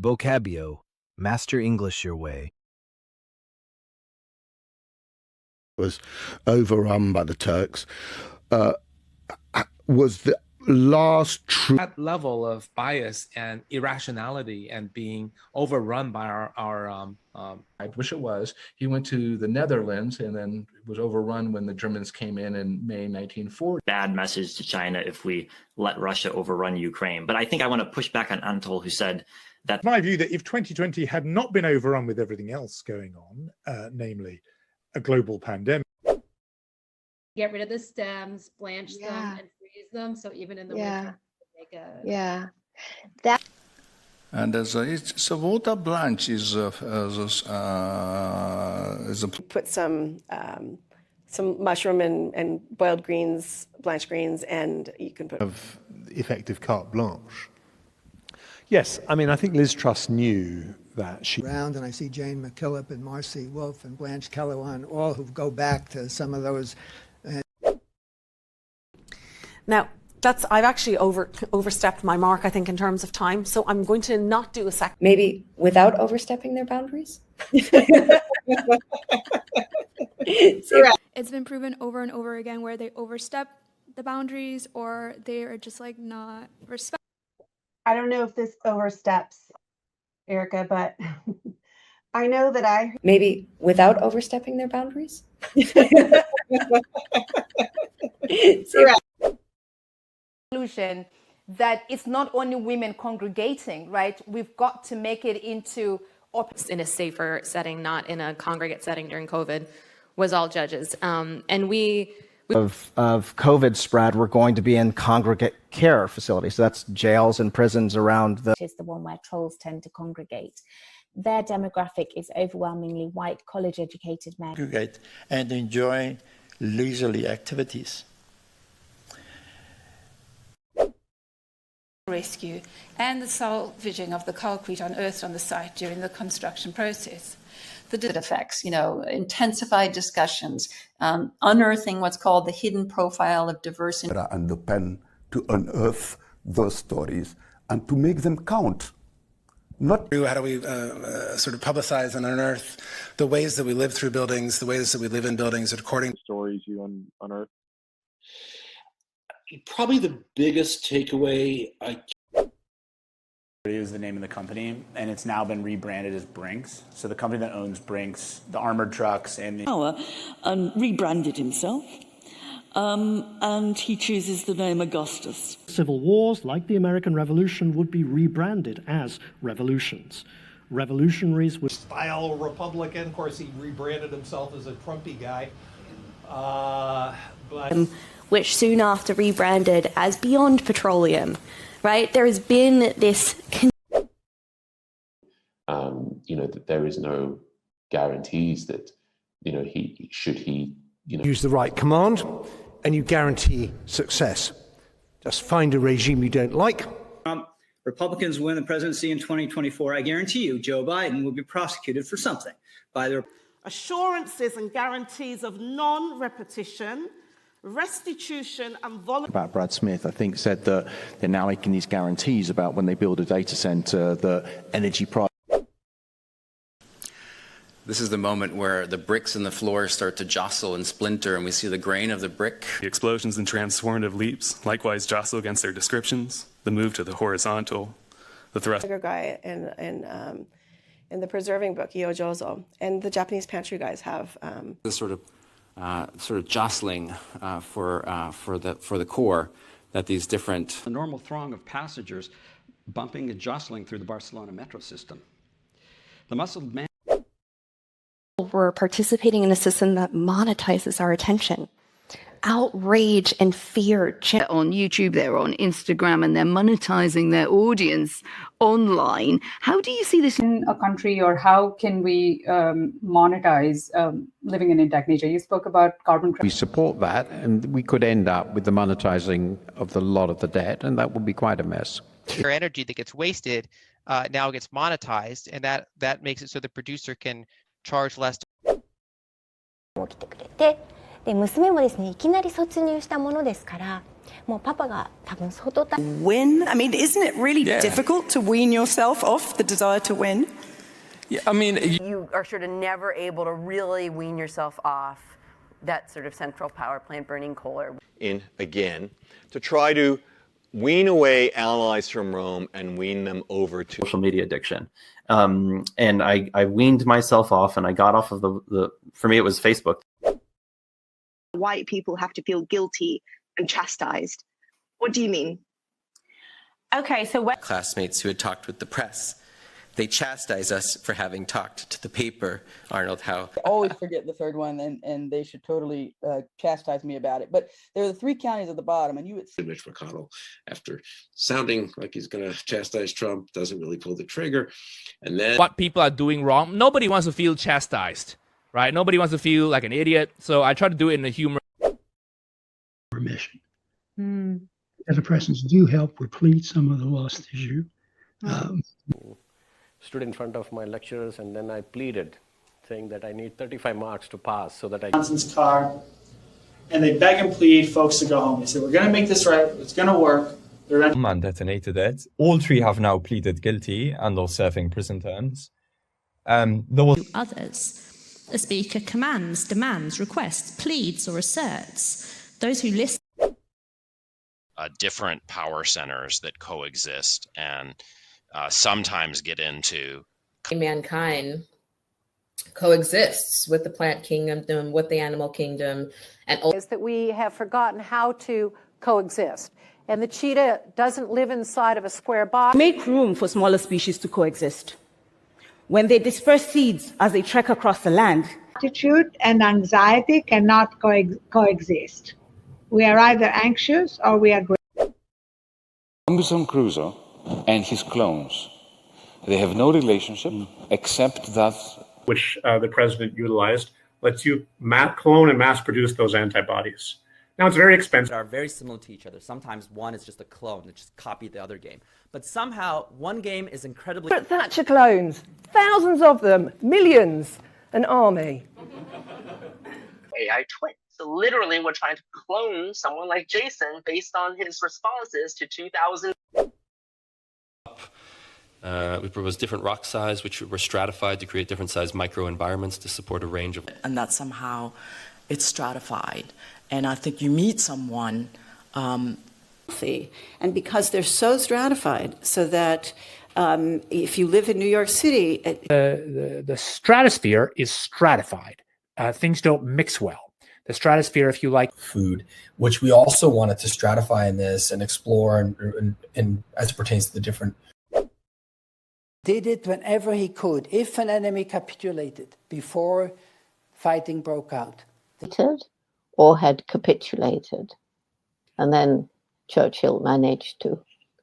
Vocabio. Master English your way. Was overrun by the Turks, was the last true that level of bias and irrationality and being overrun by our which it was. He went to the Netherlands and then was overrun when the Germans came in May 1940. Bad message to China if we let Russia overrun Ukraine. But I think I want to push back on Anatol, who said that my view that if 2020 had not been overrun with everything else going on, namely a global pandemic. Get rid of the stems, blanch them, and freeze them. So even in the winter, make a that. And so water blanch is a put some mushroom and boiled greens, blanched greens, and you can put of effective carte blanche. Yes, I mean, I think Liz Truss knew that she... Around, and I see Jane McKillop and Marcy Wolf and Blanche Kellowan, all who go back to some of those. Now, I've actually overstepped my mark, I think, in terms of time. So I'm going to not do a second. Maybe without overstepping their boundaries? It's been proven over and over again where they overstep the boundaries or they are just like not respect. I don't know if this oversteps, Erica, but I know that Maybe without overstepping their boundaries? That it's not only women congregating, right? We've got to make it into in a safer setting, not in a congregate setting during COVID, was all judges. And we of COVID spread were going to be in congregate care facilities. So that's jails and prisons around the... is the one where trolls tend to congregate. Their demographic is overwhelmingly white, college-educated men. Congregate and enjoy leisurely activities. Rescue and the salvaging of the concrete unearthed on the site during the construction process. The effects, intensified discussions, unearthing what's called the hidden profile of diversity. And the pen to unearth those stories and to make them count. Not how do we sort of publicize and unearth the ways that we live through buildings, the ways that we live in buildings according to stories you unearth? Probably the biggest takeaway is the name of the company, and it's now been rebranded as Brinks. So the company that owns Brinks, the armored trucks, and the rebranded himself, and he chooses the name Augustus. Civil wars, like the American Revolution, would be rebranded as revolutions. Revolutionaries would style Republican. Of course, he rebranded himself as a Trumpy guy. Which soon after rebranded as Beyond Petroleum, right? There has been this... that there is no guarantees that, he use the right command and you guarantee success. Just find a regime you don't like. Republicans win the presidency in 2024. I guarantee you, Joe Biden will be prosecuted for something by the... Assurances and guarantees of non-repetition, restitution and about Brad Smith, I think, said that they're now making these guarantees about when they build a data center, the energy price. This is the moment where the bricks in the floor start to jostle and splinter, and we see the grain of the brick. The explosions and transformative leaps likewise jostle against their descriptions. The move to the horizontal, the thrust. Guy in the preserving book, JOSTLE, and the Japanese pantry guys have this sort of jostling for the core that these different... The normal throng of passengers bumping and jostling through the Barcelona metro system. The muscled man... We're participating in a system that monetizes our attention. Outrage and fear. On YouTube, they're on Instagram, and they're monetizing their audience online. How do you see this in a country, or how can we monetize living in intact nature? You spoke about carbon credit. We support that, and we could end up with the monetizing of a lot of the debt, and that would be quite a mess. Your energy that gets wasted now gets monetized, and that makes it so the producer can charge less. で、娘もですね、いきなり卒入したものですから、Win? I mean, isn't it really difficult to wean yourself off the desire to win? Yeah, I mean, you are sort of never able to really wean yourself off that sort of central power plant burning coal. Again, to try to wean away allies from Rome and wean them over to social media addiction. And I weaned myself off, and I got off of for me, it was Facebook. White people have to feel guilty and chastised. What do you mean? Okay, so what classmates who had talked with the press, they chastise us for having talked to the paper. Arnold, how? I always forget the third one, and they should totally chastise me about it. But there are the three counties at the bottom, and you would see Mitch McConnell, after sounding like he's going to chastise Trump, doesn't really pull the trigger. And then what people are doing wrong, nobody wants to feel chastised, right? Nobody wants to feel like an idiot. So I try to do it in a humor. Remission. Antidepressants do help replete some of the lost tissue. Stood in front of my lecturers, and then I pleaded, saying that I need 35 marks to pass so that I... Johnson's car, and they beg and plead folks to go home. They said, we're going to make this right, it's going to work. Man detonated it. All three have now pleaded guilty and are serving prison terms. There was others. A speaker commands, demands, requests, pleads, or asserts. Those who listen. Different power centers that coexist and sometimes get into. Mankind coexists with the plant kingdom, with the animal kingdom, and is that we have forgotten how to coexist. And the cheetah doesn't live inside of a square box. Make room for smaller species to coexist. When they disperse seeds as they trek across the land, attitude and anxiety cannot coexist. We are either anxious or we are great. Robinson Crusoe and his clones, they have no relationship except that which the president utilized lets you clone and mass produce those antibodies. Now it's very expensive. Are very similar to each other. Sometimes one is just a clone that just copied the other game. But somehow one game is incredibly... Thatcher clones, thousands of them, millions, an army. AI twins. So literally we're trying to clone someone like Jason based on his responses to 2000. We proposed different rock size, which were stratified to create different size microenvironments to support a range of... And that somehow it's stratified. And I think you meet someone... And because they're so stratified, so that if you live in New York City... The stratosphere is stratified. Things don't mix well. The stratosphere, if you like... Food, which we also wanted to stratify in this and explore and as it pertains to the different... Did it whenever he could. If an enemy capitulated before fighting broke out. Or had capitulated. And then Churchill managed to.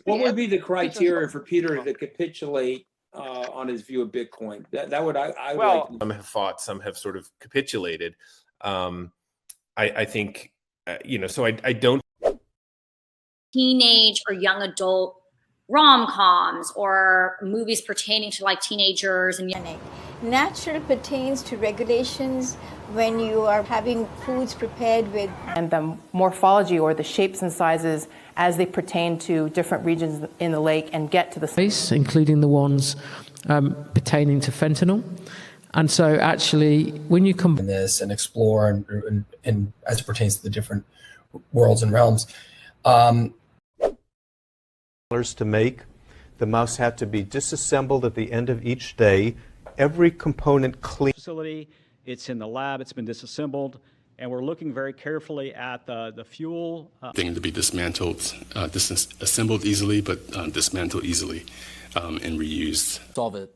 What would be the criteria for Peter to capitulate on his view of Bitcoin? That would I well, like. Some have fought, some have sort of capitulated. I think so I don't. Teenage or young adult rom-coms or movies pertaining to like teenagers and natural pertains to regulations when you are having foods prepared with and the morphology or the shapes and sizes as they pertain to different regions in the lake and get to the space, including the ones pertaining to fentanyl. And so actually when you come in this and explore and as it pertains to the different worlds and realms, to make. The mouse had to be disassembled at the end of each day. Every component clean. Facility, it's in the lab, it's been disassembled, and we're looking very carefully at the fuel. Thing to be dismantled, disassembled easily, but dismantled easily and reused. Solve it.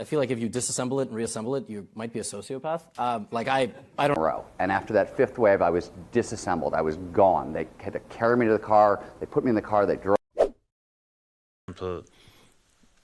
I feel like if you disassemble it and reassemble it, you might be a sociopath. I don't know. And after that fifth wave, I was disassembled. I was gone. They had to carry me to the car. They put me in the car. They drove.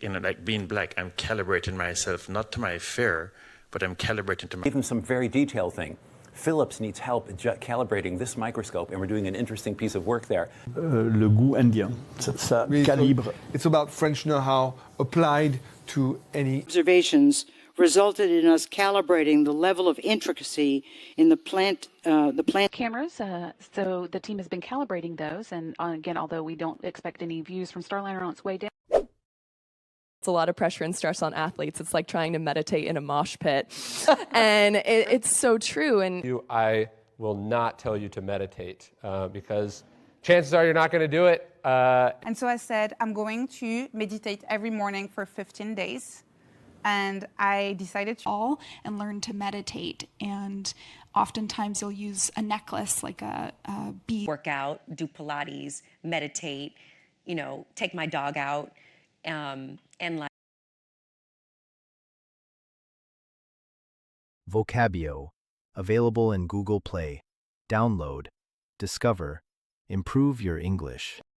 Like being black, I'm calibrating myself not to my fear, but I'm calibrating to my... Give them some very detailed thing. Philips needs help calibrating this microscope, and we're doing an interesting piece of work there. Le goût indien, ça calibre. It's about French know-how applied to any... Observations resulted in us calibrating the level of intricacy in the plant cameras. So the team has been calibrating those, and again, although we don't expect any views from Starliner on its way down. It's a lot of pressure and stress on athletes. It's like trying to meditate in a mosh pit. And it's so true. And I will not tell you to meditate because chances are you're not going to do it. And so I said, I'm going to meditate every morning for 15 days. And I decided to all and learn to meditate. And oftentimes you'll use a necklace like a bead. Work out, do Pilates, meditate, you know, take my dog out. And like Vocabio, available in Google Play. Download, discover, improve your English.